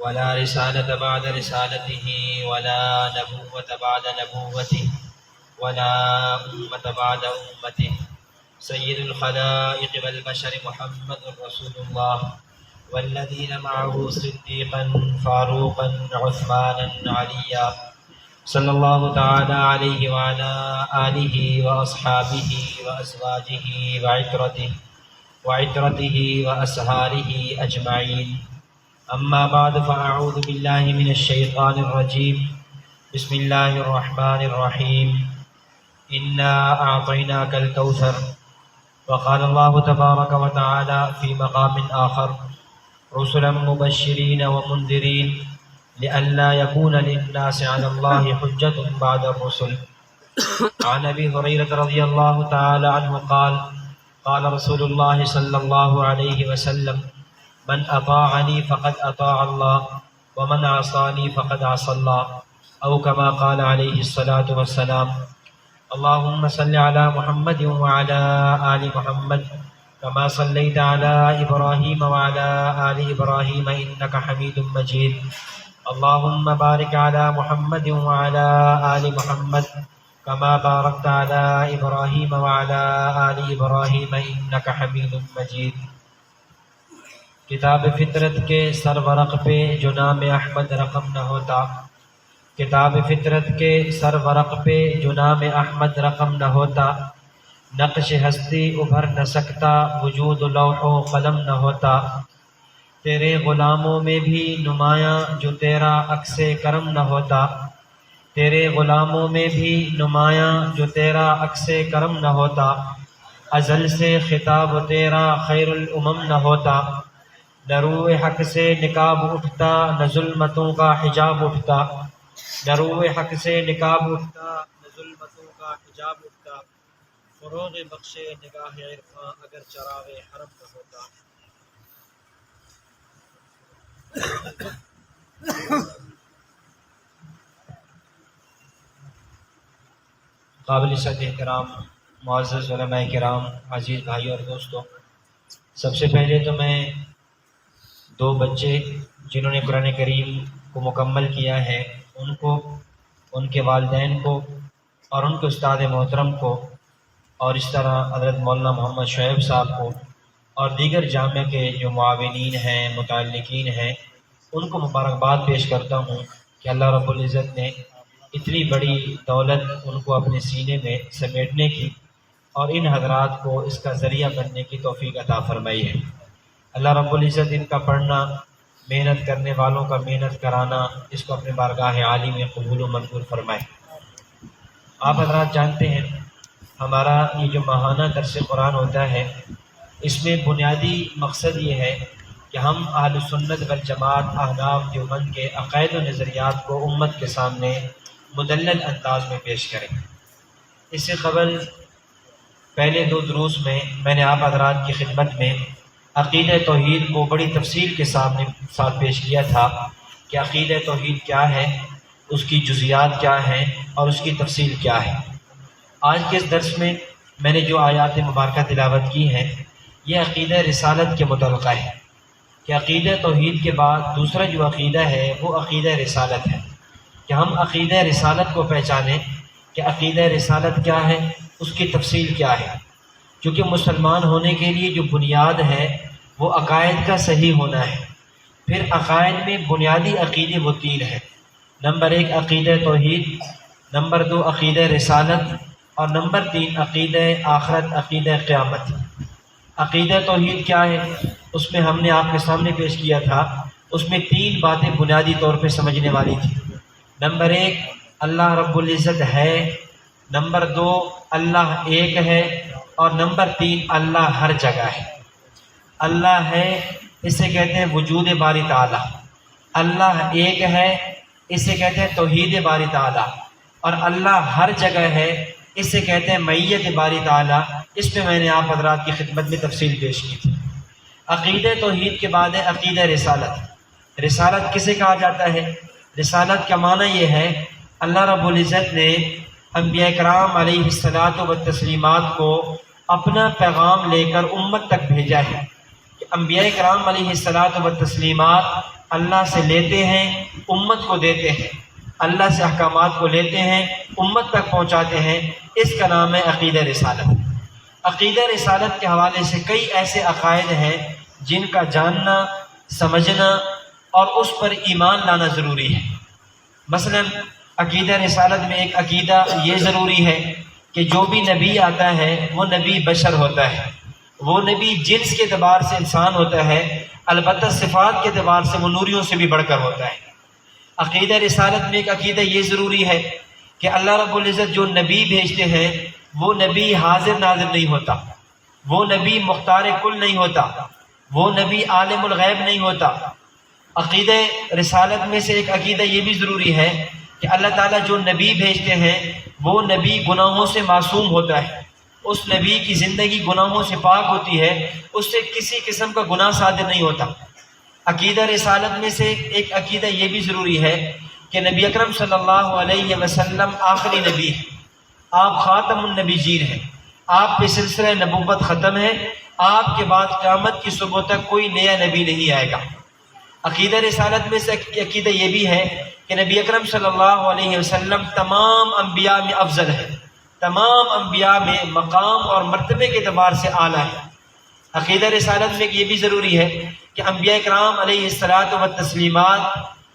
ولا رسالة بعد رسالته ولا نبوة بعد نبوته ولا أمة بعد أمته سيد الخلائق والبشر محمد رسول الله والذين معه صديقا فاروقا عثمانا عليا صلى الله تعالى عليه وعلى آله وأصحابه وأزواجه وعترته وأصهاره أجمعين. أما بعد فأعوذ بالله من الشيطان الرجيم. بسم الله الرحمن الرحيم. إنا أعطيناك الكوثر. وقال الله تبارك وتعالى في مقام آخر رسلا مبشرين ومنذرين لئلا يكون للناس على الله حجة بعد الرسل. عن أبي هريرة رضي الله تعالى عنه قال قال رسول الله صلى الله عليه وسلم من أطاعني فقد أطاع الله ومن عصاني فقد عصى الله أو كما قال عليه الصلاة والسلام. اللهم صل على محمد وعلى آل محمد كما صليت على إبراهيم وعلى آل إبراهيم إنك حميد مجيد. اللهم بارك على محمد وعلى آل محمد كما باركت على إبراهيم وعلى آل إبراهيم إنك حميد مجيد. کتاب فطرت کے سرورق پہ جو نام احمد رقم نہ ہوتا، کتاب فطرت کے سرورق پہ جو نام احمد رقم نہ ہوتا، نقش ہستی ابھر نہ سکتا وجود لوح و قلم نہ ہوتا. تیرے غلاموں میں بھی نمایاں جو تیرا عکس کرم نہ ہوتا، تیرے غلاموں میں بھی نمایاں جو تیرا عکس کرم نہ ہوتا. ازل سے خطاب تیرا خیر الامم نہ ہوتا، نہ روح حق سے نقاب اٹھتا نہ ظلمتوں کا حجاب اٹھتا، نہ روح حق سے نقاب اٹھتا نہ ظلمتوں کا حجاب اٹھتا. فروغ بخشے نگاہ عرفاں اگر چراغ حرم نہ ہوتا. قابل صد احترام معزز علماء کرام، عزیز بھائی اور دوستوں، سب سے پہلے تو میں دو بچے جنہوں نے قرآن کریم کو مکمل کیا ہے ان کو، ان کے والدین کو اور ان کے استاد محترم کو، اور اس طرح حضرت مولانا محمد شعیب صاحب کو اور دیگر جامعہ کے جو معاونین ہیں، متعلقین ہیں، ان کو مبارکباد پیش کرتا ہوں کہ اللہ رب العزت نے اتنی بڑی دولت ان کو اپنے سینے میں سمیٹنے کی اور ان حضرات کو اس کا ذریعہ بننے کی توفیق عطا فرمائی ہے. اللہ رب العزت ان کا پڑھنا، محنت کرنے والوں کا محنت کرانا، اس کو اپنے بارگاہ عالی میں قبول و منظور فرمائے. آپ حضرات جانتے ہیں ہمارا یہ جو ماہانہ درس قرآن ہوتا ہے، اس میں بنیادی مقصد یہ ہے کہ ہم اہل سنت والجماعت احناف دیوبند کے عقائد و نظریات کو امت کے سامنے مدلل انداز میں پیش کریں. اس سے قبل پہلے دو دروس میں نے آپ حضرات کی خدمت میں عقیدہ توحید کو بڑی تفصیل کے ساتھ پیش کیا تھا کہ عقیدہ توحید کیا ہے، اس کی جزیات کیا ہیں اور اس کی تفصیل کیا ہے. آج کے اس درس میں نے جو آیات مبارکہ تلاوت کی ہیں یہ عقیدہ رسالت کے متعلقہ ہے کہ عقیدہ توحید کے بعد دوسرا جو عقیدہ ہے وہ عقیدہ رسالت ہے، کہ ہم عقیدہ رسالت کو پہچانیں کہ عقیدہ رسالت کیا ہے، اس کی تفصیل کیا ہے. کیونکہ مسلمان ہونے کے لیے جو بنیاد ہے وہ عقائد کا صحیح ہونا ہے. پھر عقائد میں بنیادی عقیدے وہ تین ہیں. نمبر 1 عقیدہ توحید، نمبر 2 عقیدہ رسالت، اور نمبر 3 عقیدہ آخرت، عقیدہ قیامت. عقیدہ توحید کیا ہے اس میں ہم نے آپ کے سامنے پیش کیا تھا، اس میں 3 باتیں بنیادی طور پہ سمجھنے والی تھی. نمبر 1 اللہ رب العزت ہے، نمبر 2 اللہ ایک ہے، اور نمبر 3 اللہ ہر جگہ ہے. اللہ ہے اسے کہتے ہیں وجود باری تعالیٰ، اللہ ایک ہے اسے کہتے ہیں توحید باری تعالیٰ، اور اللہ ہر جگہ ہے اسے کہتے ہیں معیت باری تعالیٰ. اس پہ میں نے آپ حضرات کی خدمت میں تفصیل پیش کی تھی. عقیدہ توحید کے بعد ہے عقیدہ رسالت. رسالت کسے کہا جاتا ہے؟ رسالت کا معنی یہ ہے اللہ رب العزت نے انبیاء کرام علیہ الصلاۃ والتسلیمات کو اپنا پیغام لے کر امت تک بھیجا ہے. کہ انبیاء کرام علیہ الصلاۃ والتسلیمات اللہ سے لیتے ہیں امت کو دیتے ہیں، اللہ سے احکامات کو لیتے ہیں امت تک پہنچاتے ہیں، اس کا نام ہے عقیدہ رسالت۔ عقیدہ رسالت کے حوالے سے کئی ایسے عقائد ہیں جن کا جاننا، سمجھنا اور اس پر ایمان لانا ضروری ہے۔ مثلا عقیدہ رسالت میں ایک عقیدہ یہ ضروری ہے کہ جو بھی نبی آتا ہے وہ نبی بشر ہوتا ہے، وہ نبی جنس کے اعتبار سے انسان ہوتا ہے، البتہ صفات کے اعتبار سے وہ نوریوں سے بھی بڑھ کر ہوتا ہے۔ عقیدہ رسالت میں ایک عقیدہ یہ ضروری ہے کہ اللہ رب العزت جو نبی بھیجتے ہیں وہ نبی حاضر ناظر نہیں ہوتا، وہ نبی مختار کل نہیں ہوتا، وہ نبی عالم الغیب نہیں ہوتا۔ عقیدہ رسالت میں سے ایک عقیدہ یہ بھی ضروری ہے کہ اللہ تعالیٰ جو نبی بھیجتے ہیں وہ نبی گناہوں سے معصوم ہوتا ہے، اس نبی کی زندگی گناہوں سے پاک ہوتی ہے، اس سے کسی قسم کا گناہ صادر نہیں ہوتا۔ عقیدہ رسالت میں سے ایک عقیدہ یہ بھی ضروری ہے کہ نبی اکرم صلی اللہ علیہ وسلم آخری نبی ہے، آپ خاتم النبیین ہیں، آپ پہ سلسلہ نبوت ختم ہے، آپ کے بعد قیامت کی صبح تک کوئی نیا نبی نہیں آئے گا۔ عقیدہ رسالت میں سے عقیدہ یہ بھی ہے کہ نبی اکرم صلی اللہ علیہ وسلم تمام انبیاء میں افضل ہے، تمام انبیاء میں مقام اور مرتبے کے اعتبار سے اعلیٰ ہے۔ عقیدہ رسالت میں یہ بھی ضروری ہے کہ انبیاء کرام علیہ الصلاۃ والتسلیمات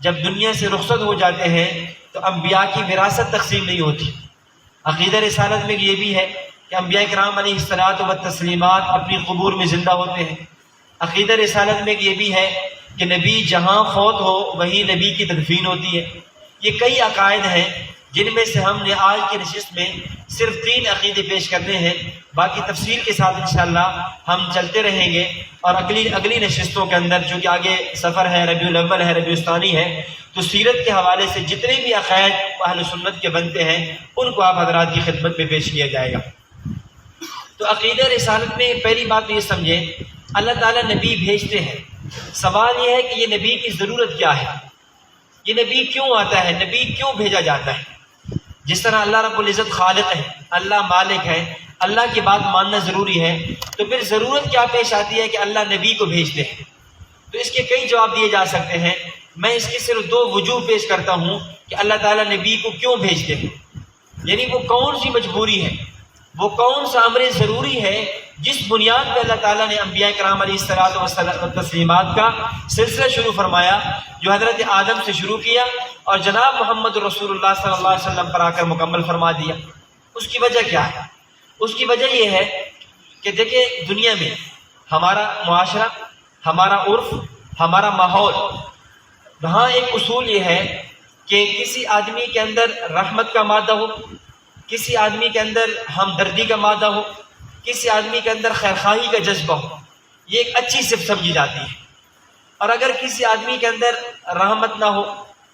جب دنیا سے رخصت ہو جاتے ہیں تو انبیاء کی وراثت تقسیم نہیں ہوتی۔ عقیدہ رسالت میں یہ بھی ہے کہ انبیاء کرام علیہ الصلاۃ والتسلیمات اپنی قبور میں زندہ ہوتے ہیں۔ عقیدہ رسالت میں یہ بھی ہے کہ نبی جہاں فوت ہو وہیں نبی کی تدفین ہوتی ہے۔ یہ کئی عقائد ہیں جن میں سے ہم نے آج کی نشست میں صرف 3 عقیدے پیش کرنے ہیں، باقی تفصیل کے ساتھ انشاءاللہ ہم چلتے رہیں گے، اور اگلی نشستوں کے اندر جو کہ آگے سفر ہے، ربیع الاول ہے، ربیع الثانی ہے، تو سیرت کے حوالے سے جتنے بھی عقائد اہل سنت کے بنتے ہیں ان کو آپ حضرات کی خدمت میں پیش کیا جائے گا۔ تو عقیدہ رسالت میں پہلی بات یہ سمجھیں، اللہ تعالیٰ نبی بھیجتے ہیں، سوال یہ ہے کہ یہ نبی کی ضرورت کیا ہے، یہ نبی کیوں آتا ہے، نبی کیوں بھیجا جاتا ہے؟ جس طرح اللہ رب العزت خالق ہے، اللہ مالک ہے، اللہ کی بات ماننا ضروری ہے، تو پھر ضرورت کیا پیش آتی ہے کہ اللہ نبی کو بھیجتے ہیں؟ تو اس کے کئی جواب دیے جا سکتے ہیں، میں اس کی صرف 2 وجوہ پیش کرتا ہوں کہ اللہ تعالیٰ نبی کو کیوں بھیجتے ہیں، یعنی وہ کون سی مجبوری ہے، وہ کون سا امر ضروری ہے جس بنیاد پہ اللہ تعالیٰ نے انبیاء کرام علیہ الصلاۃ والتسلیمات کا سلسلہ شروع فرمایا، جو حضرت آدم سے شروع کیا اور جناب محمد رسول اللہ صلی اللہ علیہ وسلم پر آ کر مکمل فرما دیا۔ اس کی وجہ کیا ہے؟ اس کی وجہ یہ ہے کہ دیکھیں دنیا میں ہمارا معاشرہ، ہمارا عرف، ہمارا ماحول، وہاں ایک اصول یہ ہے کہ کسی آدمی کے اندر رحمت کا مادہ ہو، کسی آدمی کے اندر ہمدردی کا مادہ ہو، کسی آدمی کے اندر خیرخواہی کا جذبہ ہو، یہ ایک اچھی صفت سمجھی جاتی ہے۔ اور اگر کسی آدمی کے اندر رحمت نہ ہو،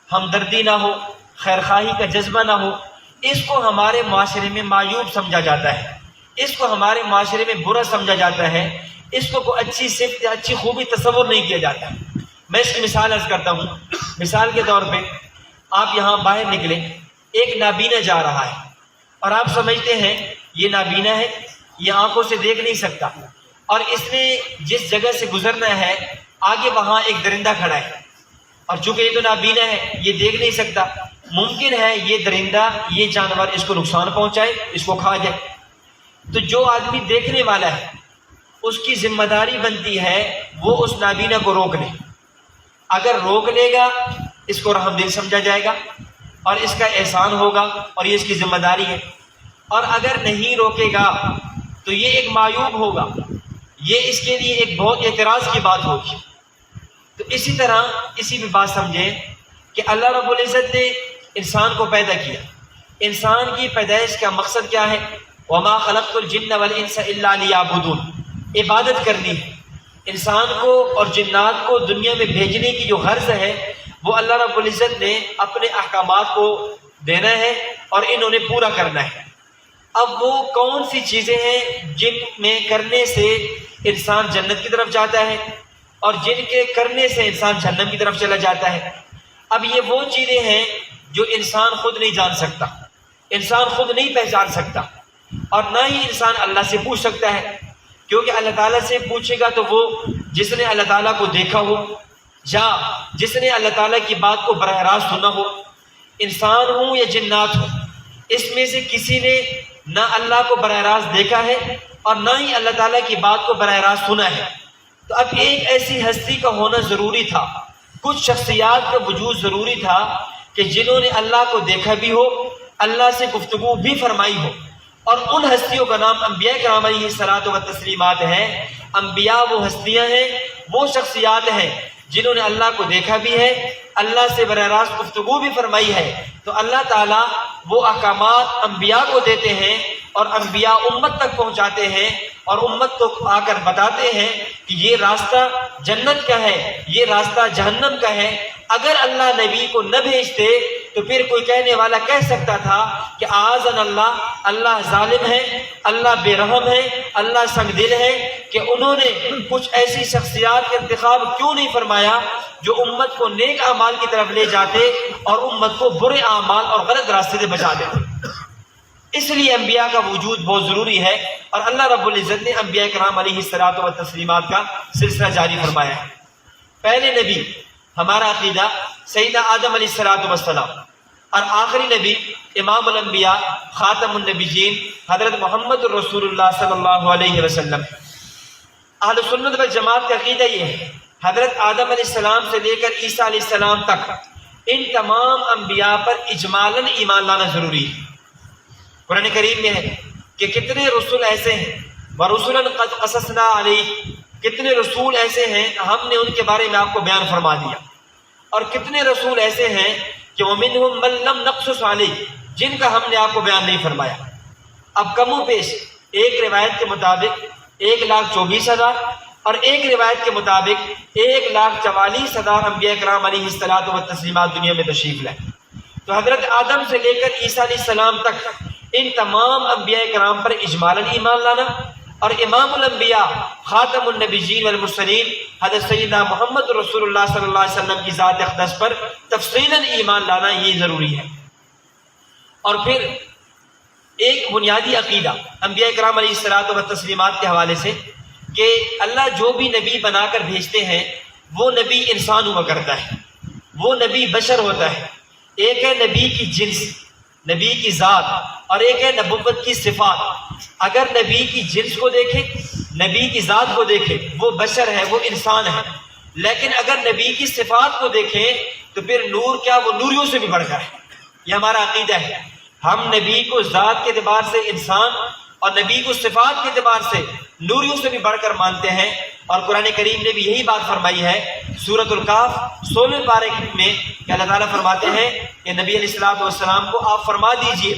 ہمدردی نہ ہو، خیرخواہی کا جذبہ نہ ہو، اس کو ہمارے معاشرے میں معیوب سمجھا جاتا ہے، اس کو ہمارے معاشرے میں برا سمجھا جاتا ہے، اس کو کوئی اچھی صفت یا اچھی خوبی تصور نہیں کیا جاتا۔ میں اس کی مثال عرض کرتا ہوں۔ مثال کے طور پہ آپ یہاں باہر نکلیں، ایک نابینا جا رہا ہے اور آپ سمجھتے ہیں یہ نابینا ہے، یہ آنکھوں سے دیکھ نہیں سکتا، اور اس نے جس جگہ سے گزرنا ہے آگے وہاں ایک درندہ کھڑا ہے، اور چونکہ یہ تو نابینا ہے، یہ دیکھ نہیں سکتا، ممکن ہے یہ درندہ، یہ جانور اس کو نقصان پہنچائے، اس کو کھا جائے۔ تو جو آدمی دیکھنے والا ہے اس کی ذمہ داری بنتی ہے وہ اس نابینا کو روک لے۔ اگر روک لے گا اس کو رحم دل سمجھا جائے گا اور اس کا احسان ہوگا اور یہ اس کی ذمہ داری ہے، اور اگر نہیں روکے گا تو یہ ایک معیوب ہوگا، یہ اس کے لیے ایک بہت اعتراض کی بات ہوگی۔ تو اسی طرح اسی بھی بات سمجھیں کہ اللہ رب العزت نے انسان کو پیدا کیا، انسان کی پیدائش کا مقصد کیا ہے؟ وما خلقت الجن والانس الا لیعبدون، عبادت کرنی ہے۔ انسان کو اور جنات کو دنیا میں بھیجنے کی جو غرض ہے وہ اللہ رب العزت نے اپنے احکامات کو دینا ہے اور انہوں نے پورا کرنا ہے۔ اب وہ کون سی چیزیں ہیں جن میں کرنے سے انسان جنت کی طرف جاتا ہے اور جن کے کرنے سے انسان جہنم کی طرف چلا جاتا ہے؟ اب یہ وہ چیزیں ہیں جو انسان خود نہیں جان سکتا، انسان خود نہیں پہچان سکتا، اور نہ ہی انسان اللہ سے پوچھ سکتا ہے، کیونکہ اللہ تعالیٰ سے پوچھے گا تو وہ جس نے اللہ تعالیٰ کو دیکھا ہو، یا جس نے اللہ تعالیٰ کی بات کو براہ راست سنا ہو، انسان ہوں یا جنات ہوں، اس میں سے کسی نے نہ اللہ کو براہ راست دیکھا ہے اور نہ ہی اللہ تعالیٰ کی بات کو براہ راست سنا ہے، تو اب ایک ایسی ہستی کا ہونا ضروری تھا، کچھ شخصیات کا وجود ضروری تھا کہ جنہوں نے اللہ کو دیکھا بھی ہو، اللہ سے گفتگو بھی فرمائی ہو، اور ان ہستیوں کا نام انبیاء کرام علیہ الصلوۃ والتسلیمات ہے۔ انبیاء وہ ہستیاں ہیں، وہ شخصیات ہیں جنہوں نے اللہ کو دیکھا بھی ہے، اللہ سے براہ راست گفتگو بھی فرمائی ہے، تو اللہ تعالیٰ وہ احکامات انبیاء کو دیتے ہیں اور انبیاء امت تک پہنچاتے ہیں اور امت کو آ کر بتاتے ہیں کہ یہ راستہ جنت کا ہے، یہ راستہ جہنم کا ہے۔ اگر اللہ نبی کو نہ بھیجتے تو پھر کوئی کہنے والا کہہ سکتا تھا کہ اعاذنا اللہ ظالم ہے، اللہ بے رحم ہے، اللہ سنگ دل ہے، کہ انہوں نے کچھ ایسی شخصیات کا انتخاب کیوں نہیں فرمایا جو امت کو نیک اعمال کی طرف لے جاتے اور امت کو برے اعمال اور غلط راستے سے بچا دیتے۔ اس لیے انبیاء کا وجود بہت ضروری ہے، اور اللہ رب العزت نے انبیاء کرام علیہ الصلوۃ والتسلیمات کا سلسلہ جاری فرمایا ہے۔ پہلے نبی ہمارا عقیدہ سیدنا آدم علیہ الصلوۃ والسلام، اور آخری نبی امام الانبیاء خاتم النبیین حضرت محمد الرسول اللہ صلی اللہ علیہ وسلم۔ اہل سنت والجماعت کا عقیدہ یہ ہے، حضرت آدم علیہ السلام سے لے کر عیسیٰ علیہ السلام تک ان تمام انبیاء پر اجمالاً ایمان لانا ضروری ہے۔ قرآن کریم میں ہے کہ کتنے رسول ایسے ہیں، وَرُسُلًا قَدْ قَصَصْنَا عَلَيْكَ، کتنے رسول ایسے ہیں ہم نے ان کے بارے میں آپ کو بیان فرما دیا، اور کتنے رسول ایسے ہیں کہ وَمِنْهُمْ مَن لَّمْ نَقْصُصْ عَلَيْكَ، جن کا ہم نے آپ کو بیان نہیں فرمایا۔ اب کم و بیش ایک روایت کے مطابق 1,24,000 اور ایک روایت کے مطابق 1,44,000 انبیاء کرام علیہ الصلوۃ والتسلیمات دنیا میں تشریف لائے۔ تو حضرت آدم سے لے کر عیسیٰ علیہ السلام تک ان تمام انبیاء کرام پر اجمالاً ایمان لانا، اور امام الانبیاء خاتم النبیین والمرسلین حضرت سیدنا محمد رسول اللہ صلی اللہ علیہ وسلم کی ذات اقدس پر تفصیلاً ایمان لانا یہ ضروری ہے۔ اور پھر ایک بنیادی عقیدہ انبیاء کرام علیہ الصلوۃ والتسلیمات کے حوالے سے کہ اللہ جو بھی نبی بنا کر بھیجتے ہیں وہ نبی انسان ہوا کرتا ہے، وہ نبی بشر ہوتا ہے۔ ایک ہے نبی کی جنس، نبی کی ذات، اور ایک ہے نبوت کی صفات۔ اگر نبی کی جنس کو دیکھیں، نبی کی ذات کو دیکھیں، وہ بشر ہے، وہ انسان ہے، لیکن اگر نبی کی صفات کو دیکھیں تو پھر نور کیا، وہ نوریوں سے بھی بڑھ کر ہے۔ یہ ہمارا عقیدہ ہے، ہم نبی کو ذات کے اعتبار سے انسان اور نبی کو صفات کے اعتبار سے نوریوں سے بھی بڑھ کر مانتے ہیں، اور قرآن کریم نے بھی یہی بات فرمائی ہے سورۃ الکہف 16 پارے میں کہ اللہ تعالیٰ فرماتے ہیں کہ نبی علیہ الصلوۃ والسلام کو آپ فرما دیجئے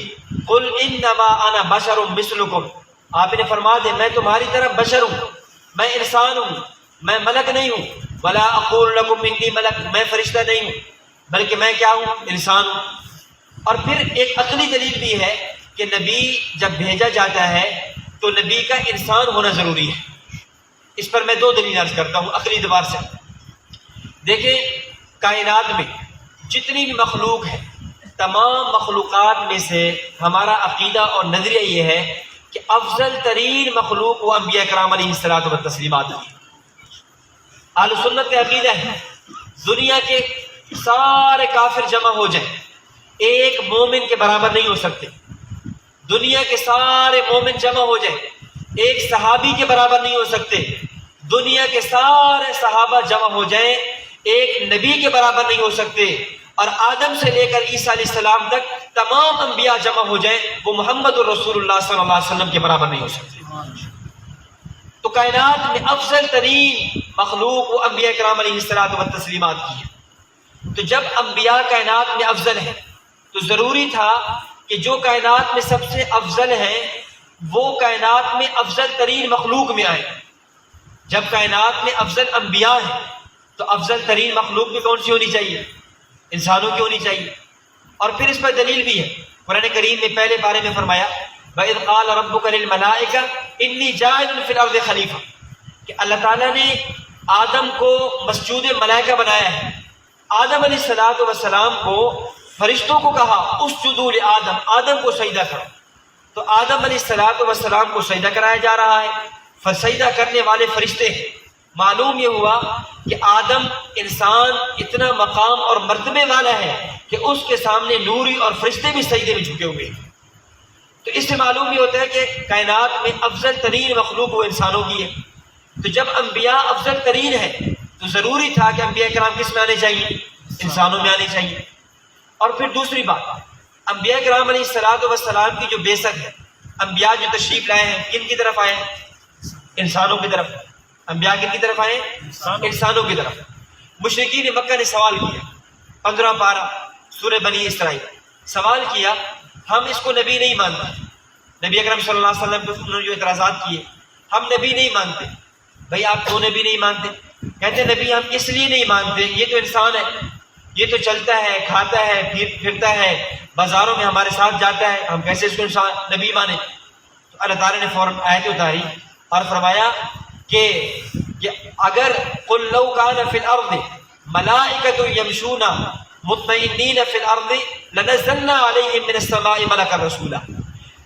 قل انما انا بشر مثلکم، آپ نے فرما دے میں تمہاری طرح بشر ہوں، میں انسان ہوں، میں ملک نہیں ہوں، ولا اقول لکم انی ملک، میں فرشتہ نہیں ہوں بلکہ میں کیا ہوں، انسان ہوں۔ اور پھر ایک عقلی دلیل بھی ہے کہ نبی جب بھیجا جاتا ہے تو نبی کا انسان ہونا ضروری ہے۔ اس پر میں دو دلیل عرض کرتا ہوں عقلی اعتبار سے۔ دیکھیں کائنات میں جتنی بھی مخلوق ہے، تمام مخلوقات میں سے ہمارا عقیدہ اور نظریہ یہ ہے کہ افضل ترین مخلوق وہ انبیاء کرام علیہ الصلوۃ والتسلیمات ہیں۔ اہل سنت کا عقیدہ ہے دنیا کے سارے کافر جمع ہو جائیں ایک مومن کے برابر نہیں ہو سکتے، دنیا کے سارے مومن جمع ہو جائیں ایک صحابی کے برابر نہیں ہو سکتے، دنیا کے سارے صحابہ جمع ہو جائیں ایک نبی کے برابر نہیں ہو سکتے، اور آدم سے لے کر عیسیٰ علیہ السلام تک تمام انبیاء جمع ہو جائیں وہ محمد الرسول اللہ صلی اللہ علیہ وسلم کے برابر نہیں ہو سکتے۔ تو کائنات میں افضل ترین مخلوق وہ انبیاء کرام علیہ الصلوۃ والتسلیمات کی ہے۔ تو جب انبیاء کائنات میں افضل ہیں تو ضروری تھا کہ جو کائنات میں سب سے افضل ہیں وہ کائنات میں افضل ترین مخلوق میں آئے۔ جب کائنات میں افضل انبیاء ہیں تو افضل ترین مخلوق بھی کون سی ہونی چاہیے؟ انسانوں کی ہونی چاہیے۔ اور پھر اس پر دلیل بھی ہے، قرآن کریم میں پہلے بارے میں فرمایا وَإِذْ قَالَ رَبُّكَ لِلْمَلَائِكَةِ إِنِّي جَاعِلٌ فِي الْأَرْضِ خَلِيفَةً، کہ اللہ تعالیٰ نے آدم کو مسجود ملائکہ بنایا ہے۔ آدم علیہ الصلوۃ والسلام کو فرشتوں کو کہا اسجدوا لآدم، آدم کو سجدہ کرو، تو آدم علیہ الصلوۃ والسلام کو سجدہ کرایا جا رہا ہے۔ فسجدہ کرنے والے فرشتے ہیں، معلوم یہ ہوا کہ آدم انسان اتنا مقام اور مرتبے والا ہے کہ اس کے سامنے نوری اور فرشتے بھی سجدے میں جھکے ہوئے ہیں۔ تو اس سے معلوم یہ ہوتا ہے کہ کائنات میں افضل ترین مخلوق وہ انسانوں کی ہے۔ تو جب انبیاء افضل ترین ہے تو ضروری تھا کہ انبیاء کرام کس میں آنے چاہیے؟ انسانوں میں آنے چاہیے۔ اور پھر دوسری بات، انبیاء کرام علیہ الصلوۃ والسلام کی جو بعثت ہے، انبیاء جو تشریف لائے ہیں کن کی طرف آئے ہیں؟ انسانوں کی طرف۔ انبیاء کن کی طرف آئے؟ انسانوں کی طرف۔ مشرکین مکہ نے سوال کیا، 15 پارہ سورہ بنی اسرائیل، سوال کیا ہم اس کو نبی نہیں مانتے۔ نبی اکرم صلی اللہ علیہ وسلم کو انہوں نے جو اعتراضات کیے، ہم نبی نہیں مانتے۔ بھائی آپ کیوں نبی نہیں مانتے؟ کہتے ہیں نبی ہم اس لیے نہیں مانتے، یہ تو انسان ہے، یہ تو چلتا ہے، کھاتا ہے، پھرتا ہے، بازاروں میں ہمارے ساتھ جاتا ہے، ہم کیسے اس کو انسان نبی مانے؟ تو اللہ تعالیٰ نے فوراً آیت اتاری اور فرمایا کہ اگر قل لو کان فی الارض ملائکۃ یمشون مطمئنین فی الارض لنزلنا علیہم من السماء ملکا رسولا،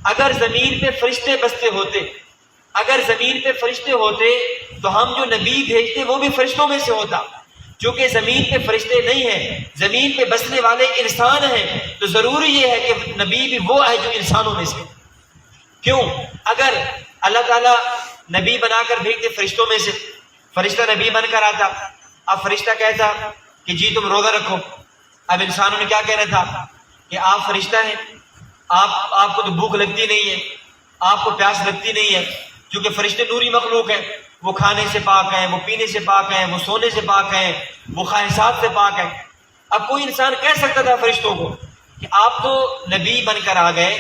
اگر زمین پہ فرشتے بستے ہوتے، اگر زمین پہ فرشتے ہوتے تو ہم جو نبی بھیجتے وہ بھی فرشتوں میں سے ہوتا۔ چونکہ زمین پہ فرشتے نہیں ہیں، زمین پہ بسنے والے انسان ہیں، تو ضروری یہ ہے کہ نبی بھی وہ ہے جو انسانوں میں سے۔ کیوں؟ اگر اللہ تعالیٰ نبی بنا کر بھیجتے فرشتوں میں سے، فرشتہ نبی بن کر آتا، اب فرشتہ کہتا کہ جی تم روزہ رکھو، اب انسانوں نے کیا کہنا تھا کہ آپ فرشتہ ہیں، آپ کو تو بھوک لگتی نہیں ہے، آپ کو پیاس لگتی نہیں ہے، کیونکہ فرشتے نوری مخلوق ہیں، وہ کھانے سے پاک ہیں، وہ پینے سے پاک ہیں، وہ سونے سے پاک ہیں، وہ خواہشات سے پاک ہیں۔ اب کوئی انسان کہہ سکتا تھا فرشتوں کو کہ آپ تو نبی بن کر آ گئے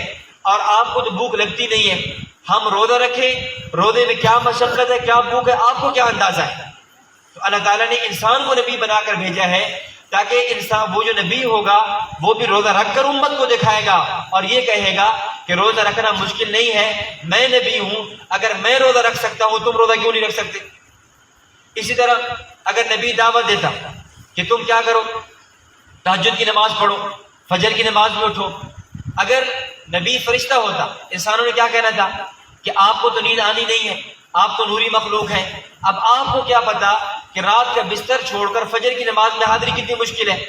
اور آپ کو تو بھوک لگتی نہیں ہے، ہم روزہ رکھیں، روزے میں کیا مشقت ہے، کیا بھوک ہے، آپ کو کیا اندازہ ہے؟ تو اللہ تعالیٰ نے انسان کو نبی بنا کر بھیجا ہے تاکہ انسان وہ جو نبی ہوگا وہ بھی روزہ رکھ کر امت کو دکھائے گا اور یہ کہے گا کہ روزہ رکھنا مشکل نہیں ہے، میں نبی ہوں، اگر میں روزہ رکھ سکتا ہوں تم روزہ کیوں نہیں رکھ سکتے؟ اسی طرح اگر نبی دعوت دیتا کہ تم کیا کرو، تہجد کی نماز پڑھو، فجر کی نماز میں اٹھو، اگر نبی فرشتہ ہوتا انسانوں نے کیا کہنا تھا کہ آپ کو تو نیند آنی نہیں ہے، آپ تو نوری مخلوق ہیں، اب آپ کو کیا پتا کہ رات کا بستر چھوڑ کر فجر کی نماز میں حاضری کتنی مشکل ہے؟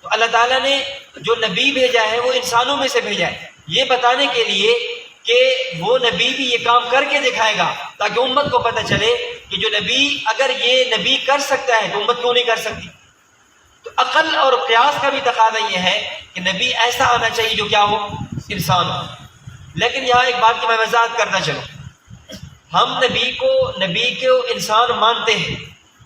تو اللہ تعالیٰ نے جو نبی بھیجا ہے وہ انسانوں میں سے بھیجا ہے، یہ بتانے کے لیے کہ وہ نبی بھی یہ کام کر کے دکھائے گا تاکہ امت کو پتہ چلے کہ جو نبی اگر یہ نبی کر سکتا ہے تو امت کیوں نہیں کر سکتی۔ تو عقل اور قیاس کا بھی تقاضا یہ ہے کہ نبی ایسا آنا چاہیے جو کیا ہو، انسان ہو۔ لیکن یہاں ایک بات کی میں وضاحت کرنا چلوں، ہم نبی کو انسان مانتے ہیں،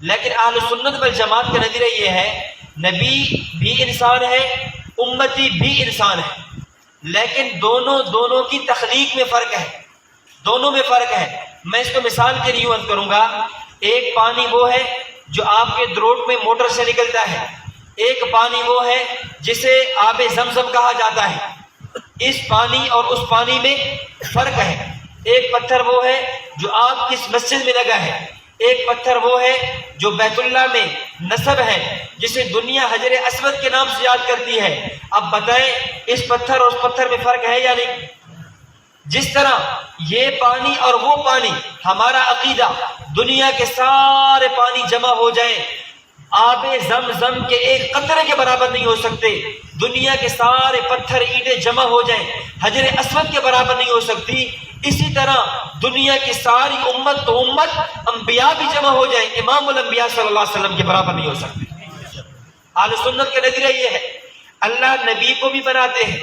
لیکن اہل سنت والجماعت کا نظریہ یہ ہے نبی بھی انسان ہے، امتی بھی انسان ہے، لیکن دونوں کی تخلیق میں فرق ہے، دونوں میں فرق ہے۔ میں اس کو مثال کے لیے عرض کروں گا، ایک پانی وہ ہے جو آپ کے دروٹ میں موٹر سے نکلتا ہے، ایک پانی وہ ہے جسے آب زمزم کہا جاتا ہے۔ اس پانی اور اس پانی میں فرق ہے، ایک پتھر وہ ہے جو آپ کی مسجد میں لگا ہے، ایک پتھر وہ ہے جو بیت اللہ میں نصب ہے، جسے دنیا حجر اسود کے نام سے یاد کرتی ہے۔ اب بتائیں اس پتھر اور اس پتھر میں فرق ہے یا نہیں؟ جس طرح یہ پانی اور وہ پانی، ہمارا عقیدہ دنیا کے سارے پانی جمع ہو جائیں آب زمزم کے ایک قطرے کے برابر نہیں ہو سکتے، دنیا کے سارے پتھر اینٹیں جمع ہو جائیں حجر اسود کے برابر نہیں ہو سکتی۔ اسی طرح دنیا کی ساری امت تو امت انبیاء بھی جمع ہو جائیں امام الانبیاء صلی اللہ علیہ وسلم کے برابر نہیں ہو سکتے۔ اہل سنت کا نظریہ یہ ہے اللہ نبی کو بھی بناتے ہیں،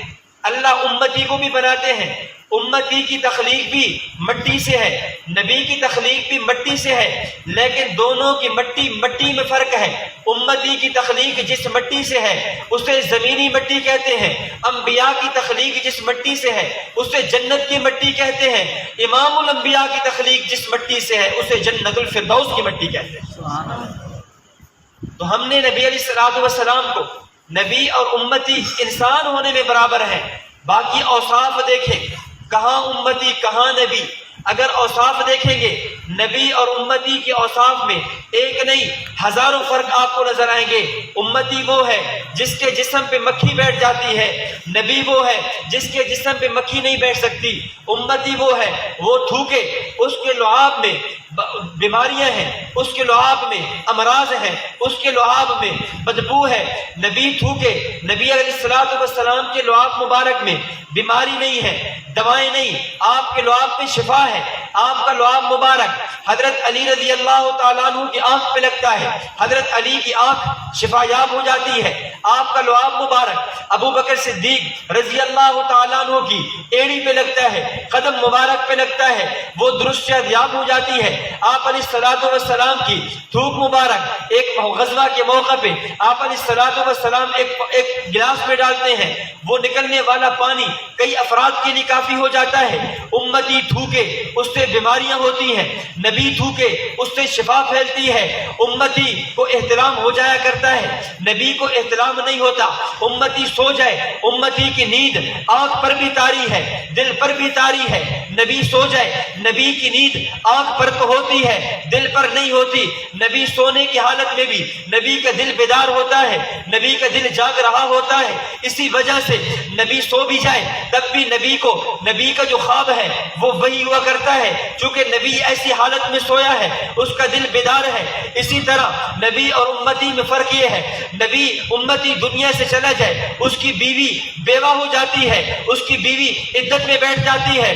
اللہ امتی کو بھی بناتے ہیں، امتی کی تخلیق بھی مٹی سے ہے، نبی کی تخلیق بھی مٹی سے ہے، لیکن دونوں کی مٹی میں فرق ہے۔ امتی کی تخلیق جس مٹی سے ہے اسے زمینی مٹی کہتے ہیں، انبیاء کی تخلیق جس مٹی سے ہے اسے جنت کی مٹی کہتے ہیں، امام الانبیاء کی تخلیق جس مٹی سے ہے اسے جنت الفردوس کی مٹی کہتے ہیں۔ تو ہم نے نبی علیہ الصلوۃ والسلام کو نبی اور امتی انسان ہونے میں برابر ہیں، باقی اوصاف دیکھیں، کہاں امتی کہاں نبی، اگر اوصاف دیکھیں گے نبی اور امتی کے اوصاف میں ایک نہیں ہزاروں فرق آپ کو نظر آئیں گے۔ امتی وہ ہے جس کے جسم پہ مکھی بیٹھ جاتی ہے، نبی وہ ہے جس کے جسم پہ مکھی نہیں بیٹھ سکتی۔ امتی وہ ہے وہ تھوکے اس کے لعاب میں بیماریاں ہیں، اس کے لعاب میں امراض ہیں، اس کے لعاب میں بدبو ہے۔ نبی تھوکے، نبی علیہ السلام کے لعاب مبارک میں بیماری نہیں ہے، دوائیں نہیں، آپ کے لعاب میں شفا ہے۔ آپ کا لعاب مبارک حضرت علی رضی اللہ تعالیٰ عنہ کی آنکھ پہ لگتا ہے، حضرت علی کی آنکھ شفا یاب ہو جاتی ہے۔ آپ کا لعاب مبارک ابو بکر صدیق رضی اللہ تعالیٰ عنہ کی ایڑی پہ لگتا ہے، قدم مبارک پہ لگتا ہے، وہ درست صحت یاب ہو جاتی ہے۔ آپ علیہ السلام کی تھوک مبارک ایک غزوہ کے موقع پہ آپ علیہ السلام ایک گلاس میں ڈالتے ہیں، وہ نکلنے والا پانی کئی افراد کے لیے کافی ہو جاتا ہے۔ امتی تھوکے اس سے بیماریاں ہوتی ہیں، نبی تھوکے اس سے شفا پھیلتی ہے۔ امتی کو احترام ہو جایا کرتا ہے، نبی کو احترام نہیں ہوتا۔ امتی سو جائے، امتی کی نیند آنکھ پر بھی طاری ہے، دل پر بھی طاری ہے۔ نبی سو جائے، نبی کی نیند آنکھ پر تو ہوتی ہے، دل پر نہیں ہوتی۔ نبی سونے کی حالت میں بھی نبی کا دل بیدار ہوتا ہے، نبی کا دل جاگ رہا ہوتا ہے۔ اسی وجہ سے نبی سو بھی جائے تب بھی نبی کا جو خواب ہے وہ وہی ہوا کرتا ہے، چونکہ نبی ایسی حالت میں سویا ہے، اس کا دل بیدار ہے۔ اسی طرح نبی اور امتی میں فرق یہ ہے، نبی امتی دنیا سے چلا جائے اس کی بیوی بیوہ ہو جاتی ہے، اس کی بیوی عدت میں بیٹھ جاتی ہے۔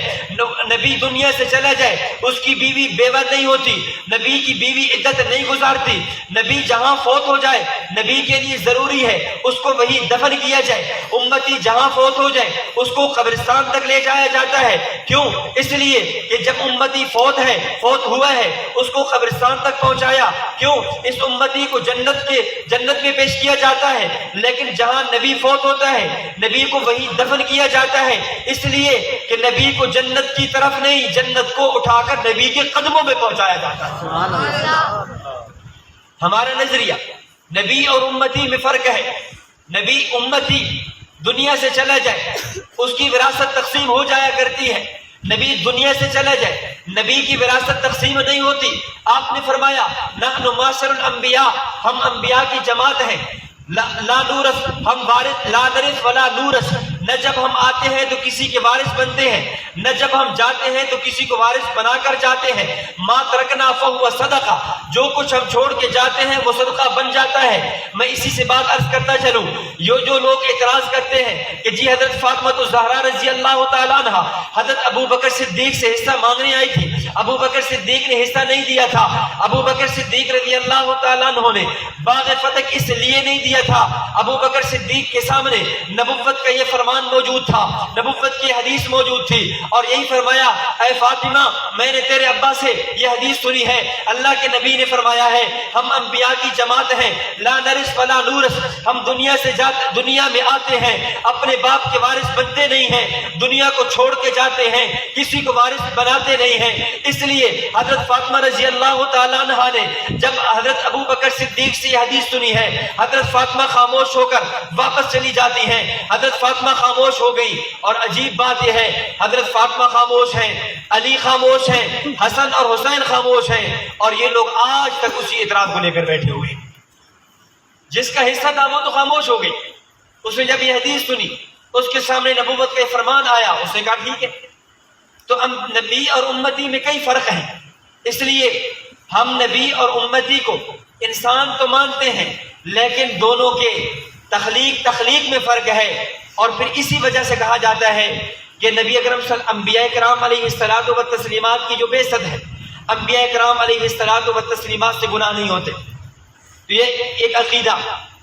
نبی دنیا سے چلا جائے اس کی بیوی بیوہ نہیں ہوتی، نبی کی بیوی عدت نہیں گزارتی۔ نبی جہاں فوت ہو جائے نبی کے لیے ضروری ہے اس کو وہی دفن کیا جائے۔ امتی جہاں فوت ہو جائے اس کو قبرستان تک لے جایا جاتا ہے۔ کیوں؟ اس لیے کہ جب امتی فوت ہوا ہے اس کو قبرستان تک پہنچایا، کیوں؟ اس امتی کو جنت میں پیش کیا جاتا ہے، لیکن جہاں نبی فوت ہوتا ہے نبی کو وہی دفن کیا جاتا ہے، اس لیے کہ نبی کو جنت کی طرف نہیں، جنت کو اٹھا کر نبی کے قدموں میں پہنچایا جاتا ہے۔ ہمارا نظریہ نبی اور امتی میں فرق ہے۔ نبی امتی دنیا سے چلا جائے اس کی وراثت تقسیم ہو جایا کرتی ہے، نبی دنیا سے چلا جائے نبی کی وراثت تقسیم نہیں ہوتی۔ آپ نے فرمایا نحن معاشر الانبیاء، ہم انبیاء کی جماعت ہیں، لا نورث، ہم وارث، لا نرث ولا نورث، نہ جب ہم آتے ہیں تو کسی کے وارث بنتے ہیں، نہ جب ہم جاتے ہیں تو کسی کو وارث بنا کر جاتے ہیں۔ ما ترکنا فہو صدقہ، جو کچھ ہم چھوڑ کے جاتے ہیں وہ صدقہ بن جاتا ہے۔ میں اسی سے بات عرض کرتا چلوں، جو لوگ اعتراض کرتے ہیں کہ جی حضرت فاطمہ الزہرا رضی اللہ تعالیٰ عنہ حضرت ابو بکر صدیق سے حصہ مانگنے آئی تھی، ابو بکر صدیق نے حصہ نہیں دیا تھا۔ ابو بکر صدیق رضی اللہ تعالیٰ عنہ نے باغ فتح اس لیے نہیں دیا تھا، ابو بکر صدیق کے سامنے نبوت کا یہ فرمان موجود تھا، نبوت کی حدیث موجود تھی، اور یہی فرمایا اے فاطمہ میں نے تیرے ابا سے یہ حدیث سنی ہے، اللہ کے نبی نے فرمایا ہے ہم انبیاء کی جماعت ہیں، لا نرث ولا نورث، ہم دنیا میں آتے ہیں اپنے باپ کے وارث بنتے نہیں ہیں، دنیا کو چھوڑ کے جاتے ہیں کسی کو وارث بناتے نہیں ہیں۔ اس لیے حضرت فاطمہ رضی اللہ تعالیٰ عنہ نے جب حضرت ابو بکر صدیق سے یہ حدیث سنی ہے، حضرت فاطمہ خاموش ہو کر واپس چلی جاتی ہیں۔ حضرت فاطمہ خاموش ہو گئی، اور عجیب بات یہ ہے حضرت فاطمہ خاموش ہیں، علی خاموش ہیں، حسن اور حسین خاموش ہیں، اور یہ لوگ آج تک اسی اعتراض کو لے کر بیٹھے ہوئے۔ جس کا حصہ تھا وہ تو خاموش ہو گئی، اس نے جب یہ حدیث سنی اس کے سامنے نبوت کا فرمان آیا، اس نے کہا ٹھیک ہے۔ تو نبی اور امتی میں کئی فرق ہیں، اس لیے ہم نبی اور امتی کو انسان تو مانتے ہیں لیکن دونوں کے تخلیق میں فرق ہے، اور پھر اسی وجہ سے کہا جاتا ہے کہ نبی اکرم انبیاء کرام علیہ الصلوۃ والتسلیمات کی جو بعثت ہے، انبیاء کرام علیہ الصلوۃ والتسلیمات سے گناہ نہیں ہوتے۔ تو یہ ایک عقیدہ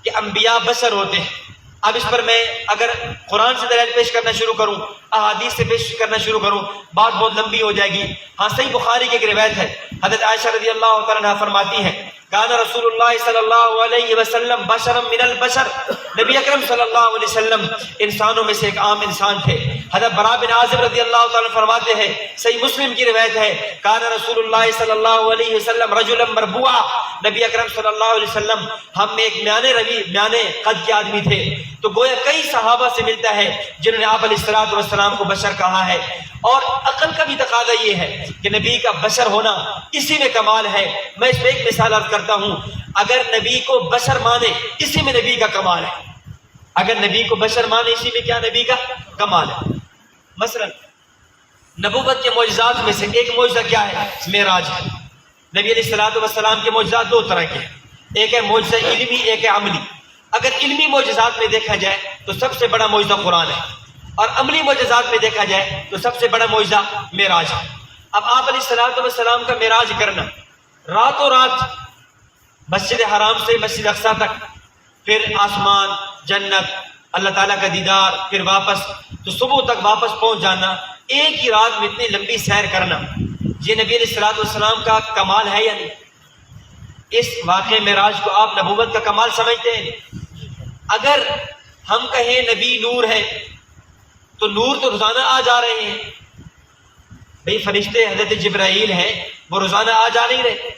کہ انبیاء بشر ہوتے ہیں۔ اب اس پر میں اگر قرآن سے دلائل پیش کرنا شروع کروں، احادیث سے پیش کرنا شروع کروں، بات بہت لمبی ہو جائے گی۔ ہاں صحیح بخاری کی ایک روایت ہے، حضرت عائشہ رضی اللہ تعالیٰ عنہ فرماتی ہیں کان رسول اللہ صلی اللہ علیہ وسلم بشرا من البشر، نبی اکرم صلی اللہ علیہ وسلم انسانوں میں سے ایک عام انسان تھے۔ حضرت براء بن عازب رضی اللہ تعالیٰ فرماتے ہیں، صحیح مسلم کی روایت ہے، کان رسول اللہ صلی اللہ علیہ وسلم رجلا مربوعا، نبی اکرم صلی اللہ علیہ وسلم ہم میں ایک میانے قد کے آدمی تھے، تو گویا کئی صحابہ سے ملتا ہے جنہوں نے آپ علیہ السلام کو بشر کہا ہے، اور عقل کا بھی تقاضا یہ ہے کہ نبی کا بشر ہونا اسی میں کمال ہے۔ میں اس میں ایک مثال عرض کرتا ہوں، اگر نبی کو بشر مانے اسی میں نبی کا کمال ہے، اگر نبی کو بشر مانے اسی میں کیا نبی کا کمال ہے۔ مثلا نبوت کے معجزات میں سے ایک معجزہ کیا ہے؟ معراج ہے۔ نبی علیہ السلام کے معجزات دو طرح کے ہیں، ایک ہے معجزہ علمی، ایک ہے عملی۔ اگر علمی معجزات میں دیکھا جائے تو سب سے بڑا معجزہ قرآن ہے، اور عملی معجزات میں دیکھا جائے تو سب سے بڑا معجزہ معراج ہے۔ اب آپ علیہ السلام کا معراج کرنا، راتوں رات مسجد حرام سے مسجد اقصیٰ تک، پھر آسمان، جنت، اللہ تعالیٰ کا دیدار، پھر واپس، تو صبح تک واپس پہنچ جانا، ایک ہی رات میں اتنی لمبی سیر کرنا، یہ نبی علیہ السلام کا کمال ہے یا نہیں؟ اس واقعہ معراج کو آپ نبوت کا کمال سمجھتے ہیں؟ اگر ہم کہیں نبی نور ہے تو نور تو روزانہ آ جا رہے ہیں، بھئی فرشتے حضرت جبرائیل ہیں، وہ روزانہ آ جا نہیں رہے،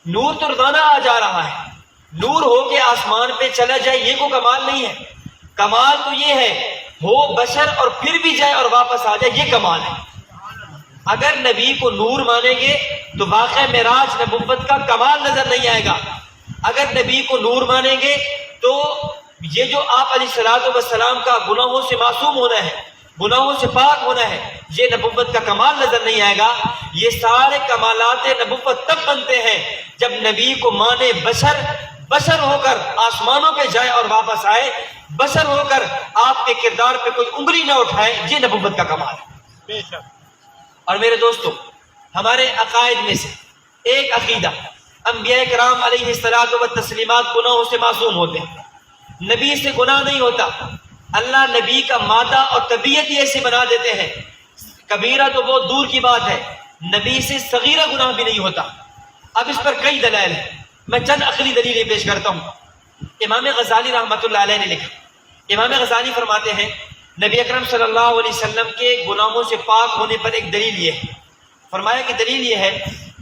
نور تو روزانہ آ جا رہا ہے۔ نور ہو کے آسمان پہ چلا جائے یہ کوئی کمال نہیں ہے، کمال تو یہ ہے ہو بشر اور پھر بھی جائے اور واپس آ جائے، یہ کمال ہے۔ اگر نبی کو نور مانیں گے تو واقع معراج نبوت کا کمال نظر نہیں آئے گا، اگر نبی کو نور مانیں گے تو یہ جو آپ علیہ السلام کا گناہوں سے معصوم ہونا ہے، گناہوں سے پاک ہونا ہے، یہ نبوت کا کمال نظر نہیں آئے گا۔ یہ سارے کمالات نبوت تب بنتے ہیں جب نبی کو مانے بشر ہو کر آسمانوں پہ جائے اور واپس آئے، بشر ہو کر آپ کے کردار پہ کوئی انگلی نہ اٹھائے، یہ نبوت کا کمال ہے۔ اور میرے دوستو، ہمارے عقائد میں سے ایک عقیدہ، انبیاء کرام علیہ الصلوۃ والتسلیمات گناہوں سے معصوم ہوتے ہیں، نبی سے گناہ نہیں ہوتا۔ اللہ نبی کا مادہ اور طبیعت ہی ایسے بنا دیتے ہیں، کبیرہ تو بہت دور کی بات ہے، نبی سے صغیرہ گناہ بھی نہیں ہوتا۔ اب اس پر کئی دلائل ہیں، میں چند عقلی دلیلیں پیش کرتا ہوں۔ امام غزالی رحمۃ اللہ علیہ نے لکھا، امام غزالی فرماتے ہیں نبی اکرم صلی اللہ علیہ وسلم کے گناہوں سے پاک ہونے پر ایک دلیل یہ ہے، فرمایا کہ دلیل یہ ہے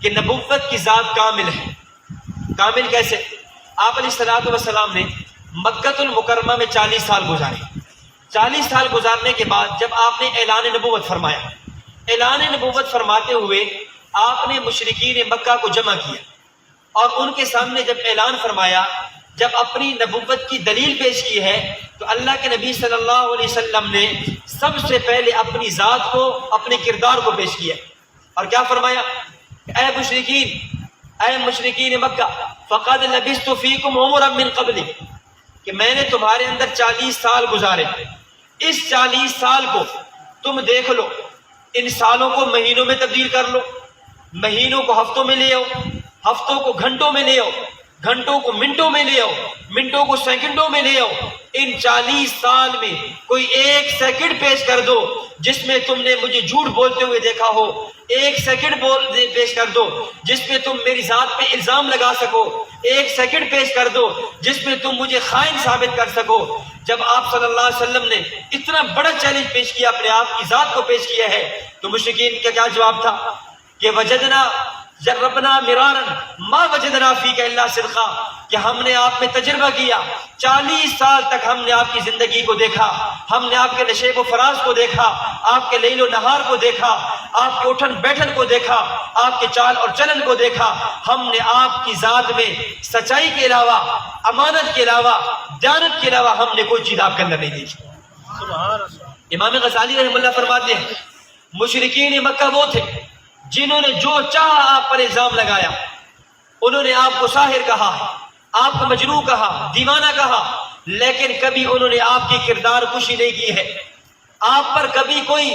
کہ نبوت کی ذات کامل ہے۔ کامل کیسے؟ آپ علیہ السلام نے مکۃ المکرمہ میں 40 سال گزارے، 40 سال گزارنے کے بعد جب آپ نے اعلان نبوت فرمایا، اعلان نبوت فرماتے ہوئے آپ نے مشرکین مکہ کو جمع کیا اور ان کے سامنے جب اعلان فرمایا، جب اپنی نبوت کی دلیل پیش کی ہے، تو اللہ کے نبی صلی اللہ علیہ وسلم نے سب سے پہلے اپنی ذات کو، اپنے کردار کو پیش کیا، اور کیا فرمایا؟ اے مشرکین مکہ، فقد لبثت فیکم عمرا من قبل، کہ میں نے تمہارے اندر 40 سال گزارے، اس 40 سال کو تم دیکھ لو، ان سالوں کو مہینوں میں تبدیل کر لو، مہینوں کو ہفتوں میں لے آؤ، ہفتوں کو گھنٹوں میں لے آؤ، گھنٹوں کو منٹوں میں لے آؤ، منٹوں کو سیکنڈوں میں لے آؤ، ان 40 سال میں کوئی ایک سیکنڈ پیش کر دو جس میں تم نے مجھے جھوٹ بولتے ہوئے دیکھا ہو، ایک سیکنڈ پیش کر دو جس میں تم میری ذات پہ الزام لگا سکو، ایک سیکنڈ پیش کر دو جس میں تم مجھے خائن ثابت کر سکو۔ جب آپ صلی اللہ علیہ وسلم نے اتنا بڑا چیلنج پیش کیا، اپنے آپ کی ذات کو پیش کیا ہے، تو مشرکین کا کیا جواب تھا کہ وجدنا جربنا مرارا ما وجدنا فیک الا صدقا، کہ ہم نے آپ میں تجربہ کیا، 40 سال تک ہم نے آپ کی زندگی کو دیکھا، ہم نے آپ کے نشیب و فراز کو دیکھا، آپ کے لیل و نہار کو دیکھا، آپ کے اٹھن بیٹھن کو دیکھا، آپ کے چال اور چلن کو دیکھا، ہم نے آپ کی ذات میں سچائی کے علاوہ، امانت کے علاوہ، دیانت کے علاوہ ہم نے کوئی چیز آپ کے اندر نہیں دیکھی۔ امام غزالی رحمہ اللہ فرماتے ہیں مشرکین مکہ وہ تھے جنہوں نے جو چاہا آپ پر الزام لگایا، انہوں نے آپ کو ساحر کہا، آپ کو مجنون کہا، دیوانہ کہا، لیکن کبھی انہوں نے آپ کی کردار کشی نہیں کی ہے، آپ پر کبھی کوئی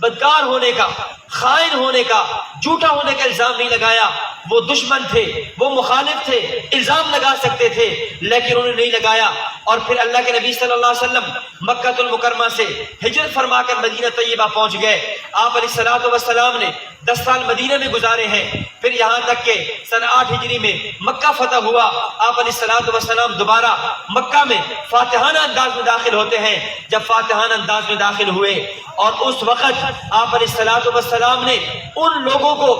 بدکار ہونے کا، خائن ہونے کا، جھوٹا ہونے کا الزام نہیں لگایا۔ وہ دشمن تھے، وہ مخالف تھے، الزام لگا سکتے تھے لیکن انہوں نے نہیں لگایا۔ اور پھر اللہ کے نبی صلی اللہ علیہ وسلم مکہ المکرمہ سے ہجرت فرما کر مدینہ طیبہ پہنچ گئے۔ آپ علیہ السلام نے 10 سال مدینہ میں گزارے ہیں، پھر یہاں تک کہ سن 8 ہجری میں مکہ فتح ہوا۔ آپ علیہ السلام دوبارہ مکہ میں فاتحانہ انداز میں داخل ہوتے ہیں۔ جب فاتحانہ انداز میں داخل ہوئے اور اس وقت آپ علیہ السلام نے ان لوگوں کو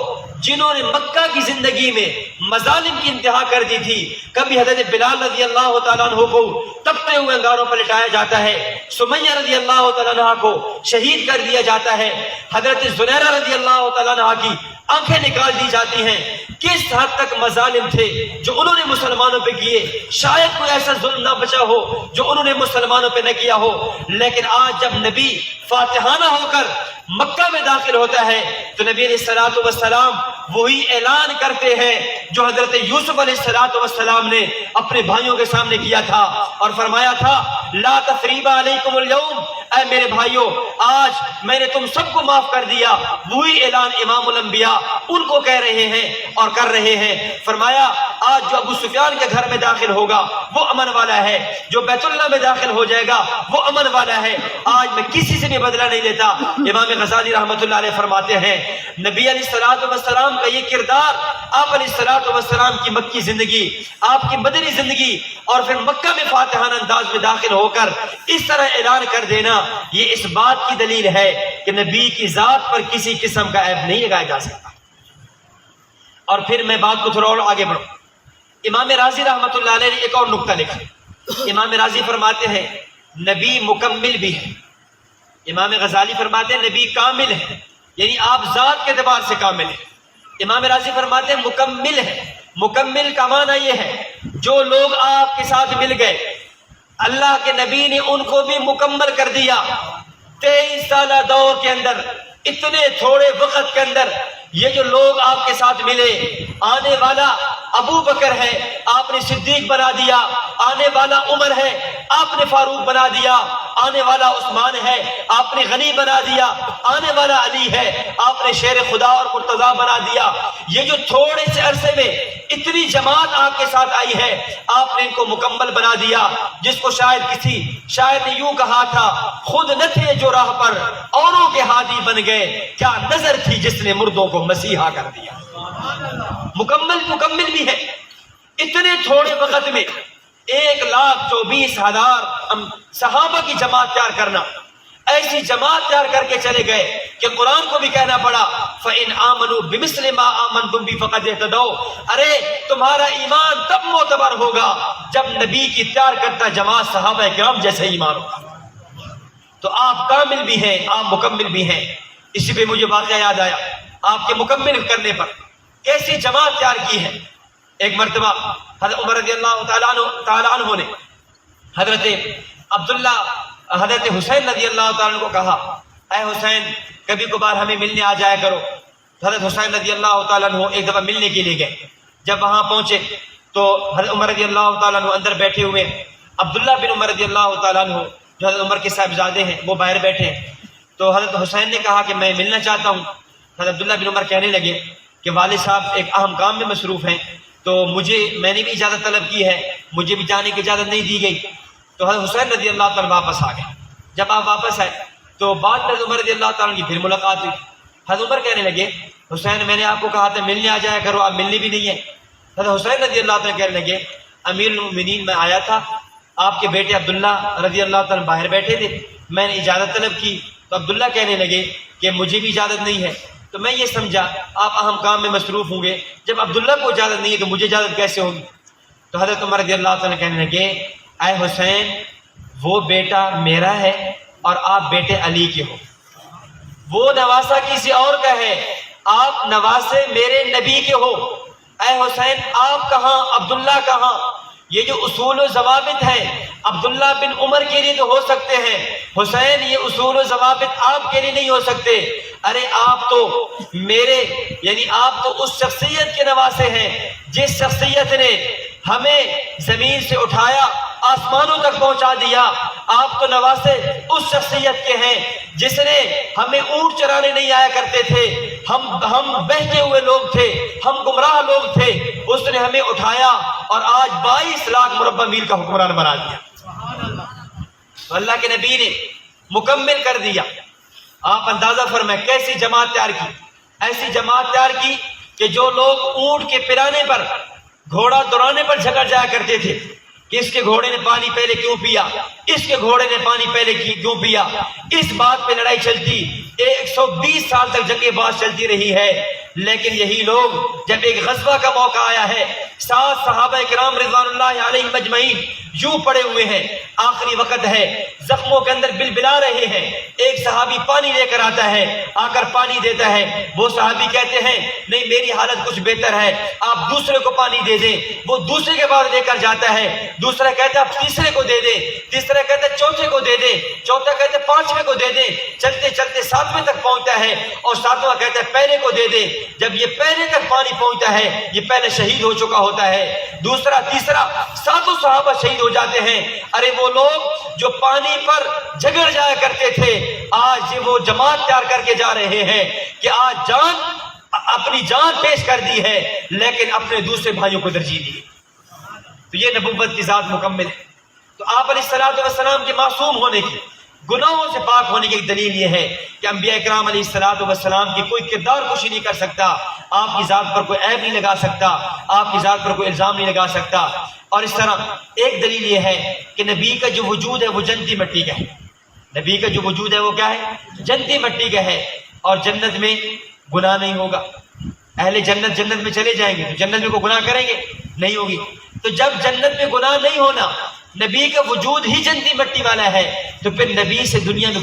جنہوں نے مکہ کی زندگی میں مظالم کی انتہا کر دی تھی. کبھی حضرت بلال رضی اللہ تعالیٰ عنہ کو تپتے ہوئے انگاروں پر لٹایا جاتا ہے, سمیہ رضی اللہ تعالیٰ عنہ کو شہید کر دیا جاتا ہے, حضرت زنیرہ رضی اللہ تعالیٰ عنہ کی آنکھیں نکال دی جاتی ہیں. کس حد تک مظالم تھے جو انہوں نے مسلمانوں پہ کیے. شاید کوئی ایسا ظلم نہ بچا ہو جو انہوں نے مسلمانوں پہ نہ کیا ہو. لیکن آج جب نبی فاتحانہ ہو کر مکہ میں داخل ہوتا ہے تو نبی علیہ الصلوۃ والسلام وہی اعلان کرتے ہیں جو حضرت یوسف علیہ الصلوۃ والسلام نے اپنے بھائیوں کے سامنے کیا تھا اور فرمایا تھا لا تثریب علیکم اليوم, اے میرے بھائیوں آج میں نے تم سب کو معاف کر دیا. وہی اعلان امام الانبیاء ان کو کہہ رہے ہیں اور کر رہے ہیں. فرمایا آج جو ابو سفیان کے گھر میں داخل ہوگا وہ امن والا ہے, جو بیت اللہ میں داخل ہو جائے گا وہ امن والا ہے. آج میں کسی سے بھی بدلہ نہیں لیتا. امام غزالی رحمۃ اللہ علیہ فرماتے ہیں نبی علیہ الصلوۃ والسلام کا یہ کردار, آپ علیہ الصلوۃ والسلام کی مکی زندگی, آپ کی مدنی زندگی اور پھر مکہ میں فاتحانہ انداز میں داخل ہو کر اس طرح اعلان کر دینا, یہ اس بات کی دلیل ہے کہ نبی کی ذات پر کسی قسم کا عیب نہیں لگایا جا سکتا. اور پھر میں بات کو تھوڑا اور آگے بڑھوں. امام راضی رحمۃ اللہ علیہ نے ایک اور نقطہ لکھا. امام راضی فرماتے ہیں نبی مکمل بھی ہے. امام غزالی فرماتے ہیں نبی کامل ہے, یعنی آپ ذات کے اعتبار سے کامل ہیں. امام راضی فرماتے ہیں مکمل ہے. مکمل کا معنی یہ ہے جو لوگ آپ کے ساتھ مل گئے اللہ کے نبی نے ان کو بھی مکمل کر دیا. 23 سالہ دور کے اندر, اتنے تھوڑے وقت کے اندر یہ جو لوگ آپ کے ساتھ ملے, آنے والا ابو بکر ہے آپ نے صدیق بنا دیا, آنے والا عمر ہے آپ نے فاروق بنا دیا, آنے والا عثمان ہے آپ نے غنی بنا دیا, آنے والا علی ہے آپ نے شیر خدا اور مرتضیٰ بنا دیا. یہ جو تھوڑے سے عرصے میں اتنی جماعت آپ کے ساتھ آئی ہے آپ نے ان کو مکمل بنا دیا. جس کو شاید نے یوں کہا تھا خود نہ تھے جو راہ پر اوروں کے ہادی بن گئے, کیا نظر تھی جس نے مردوں کو مسیحا کر دیا. مکمل بھی ہے. اتنے تھوڑے وقت میں 1,24,000 صحابہ کی جماعت تیار کرنا, ایسی جماعت تیار کر کے چلے گئے کہ قرآن کو بھی کہنا پڑا فَإِنْ آمَنُوا بِمِثْلِ مَا آمَنْتُمْ بِهِ فَقَدِ اهْتَدَوْا. ارے تمہارا ایمان تب معتبر ہوگا جب نبی کی تیار کرتا جماعت صحابہ کرام جیسے ایمان ہوگا. تو آپ کامل بھی ہیں, آپ مکمل بھی ہیں. اسی پہ مجھے واقعہ یاد آیا آپ کے مکمل کرنے پر کیسی جماعت تیار کی ہے. ایک مرتبہ حضرت عمر رضی اللہ تعالیٰ عنہ نے حضرت عبداللہ حضرت حسین رضی اللہ تعالیٰ عنہ کو کہا اے حسین کبھی کبھار ہمیں ملنے آ جایا کرو. حضرت حسین رضی اللہ تعالیٰ عنہ ایک دفعہ ملنے کے لیے گئے. جب وہاں پہنچے تو حضرت عمر رضی اللہ تعالیٰ عنہ اندر بیٹھے ہوئے, عبداللہ بن عمر رضی اللہ تعالیٰ عنہ جو حضرت عمر کے صاحبزادے ہیں وہ باہر بیٹھے ہیں. تو حضرت حسین نے کہا کہ میں ملنا چاہتا ہوں. حضرت عبداللہ بن عمر کہنے لگے کہ والد صاحب ایک اہم کام میں مصروف ہیں تو میں نے بھی اجازت طلب کی ہے, مجھے بھی جانے کی اجازت نہیں دی گئی. تو حضرت حسین رضی اللہ تعالیٰ واپس آ گئے. جب آپ واپس آئے تو بعد میں حضرت عمر رضی اللہ تعالیٰ کی پھر ملاقات ہوئی. حضرت عمر کہنے لگے حسین میں نے آپ کو کہا تھا ملنے آ جایا کرو, آپ ملنے بھی نہیں ہیں. حضرت حسین رضی اللہ تعالیٰ کہنے لگے امیر المومنین میں آیا تھا, آپ کے بیٹے عبداللہ رضی اللہ تعالیٰ باہر بیٹھے تھے, میں نے اجازت طلب کی تو عبداللہ کہنے لگے کہ مجھے بھی اجازت نہیں ہے. تو میں یہ سمجھا آپ اہم کام میں مصروف ہوں گے, جب عبداللہ کو اجازت نہیں ہے تو مجھے اجازت کیسے ہوگی. تو حضرت عمر رضی اللہ تعالیٰ کہنے لگے اے حسین وہ بیٹا میرا ہے اور آپ بیٹے علی کے ہو, وہ نواسہ کسی اور کا ہے, آپ نواسے میرے نبی کے ہو. اے حسین آپ کہاں عبداللہ کہاں. یہ جو اصول و ضوابط ہیں عبداللہ بن عمر کے لیے تو ہو سکتے ہیں, حسین یہ اصول و ضوابط آپ کے لیے نہیں ہو سکتے. ارے آپ تو میرے یعنی آپ تو اس شخصیت کے نواسے ہیں جس شخصیت نے ہمیں زمین سے اٹھایا آسمانوں تک پہنچا دیا. آپ تو نواسے اس شخصیت کے ہیں جس نے ہمیں اونٹ چرانے نہیں آیا کرتے تھے, ہم بہتے ہوئے لوگ تھے, ہم گمراہ لوگ تھے, اس نے ہمیں اٹھایا اور آج 22 لاکھ مربع میل کا حکمران بنا دیا. تو اللہ کے نبی نے مکمل کر دیا. آپ اندازہ فرمائیں کیسی جماعت تیار کی. ایسی جماعت تیار کی کہ جو لوگ اونٹ کے پرانے پر گھوڑا دورانے پر جھگڑ جایا کرتے تھے کہ اس کے گھوڑے نے پانی پہلے کیوں پیا, اس کے گھوڑے نے پانی پہلے کیوں پیا, اس بات پہ لڑائی چلتی. 120 سال تک جنگ باز چلتی رہی ہے. لیکن یہی لوگ جب ایک غزوہ کا موقع آیا ہے، 7 صحابہ کرام رضوان اللہ علیہم اجمعین یوں پڑے ہوئے ہیں، آخری وقت ہے، زخموں کے اندر بلبلا رہے ہیں، ایک صحابی پانی لے کر آتا ہے، آ کر پانی دیتا ہے، وہ صحابی کہتے ہیں نہیں میری حالت کچھ بہتر ہے، آپ دوسرے کو پانی دے دیں، وہ دوسرے کے بعد لے کر جاتا ہے، دوسرا کہتا ہے آپ تیسرے کو دے دیں، تیسرا کہتا ہے چوتھے کو دے دیں، چوتھا کہتا ہے 5ویں کو دے دیں، چلتے چلتے 7ویں تک پہنچتا ہے اور 7واں کہتا ہے پہلے کو دے دیں، جب یہ پہلے تک پانی پہنچتا ہے یہ پہلے شہید ہو چکا ہوتا ہے، دوسرا تیسرا 7 صحابہ شہید ہو جاتے ہیں۔ ارے وہ لوگ جو پانی پر جھگڑ جایا کرتے تھے آج وہ جماعت تیار کر کے جا رہے ہیں کہ آج اپنی جان پیش کر دی ہے لیکن اپنے دوسرے بھائیوں کو ترجیح دی۔ تو یہ نبوت کی ذات مکمل ہے۔ تو آپ علیہ الصلوۃ والسلام کے معصوم ہونے کی، گناہوں سے پاک ہونے کی ایک دلیل یہ ہے کہ انبیاء کرام علیہ الصلوۃ والسلام کی کوئی کردار کشی نہیں کر سکتا، آپ کی ذات پر کوئی عیب نہیں لگا سکتا، آپ کی ذات پر کوئی الزام نہیں لگا سکتا۔ اور اس طرح ایک دلیل یہ ہے کہ نبی کا جو وجود ہے وہ جنتی مٹی کا ہے، نبی کا جو وجود ہے وہ کیا ہے؟ جنتی مٹی کا ہے، اور جنت میں گناہ نہیں ہوگا۔ اہل جنت جنت میں چلے جائیں گے تو جنت میں کوئی گناہ کریں گے؟ نہیں ہوگی۔ تو جب جنت میں گناہ نہیں ہونا، نبی کا وجود ہی جنتی مٹی والا ہے، تو پھر نبی سے دنیا میں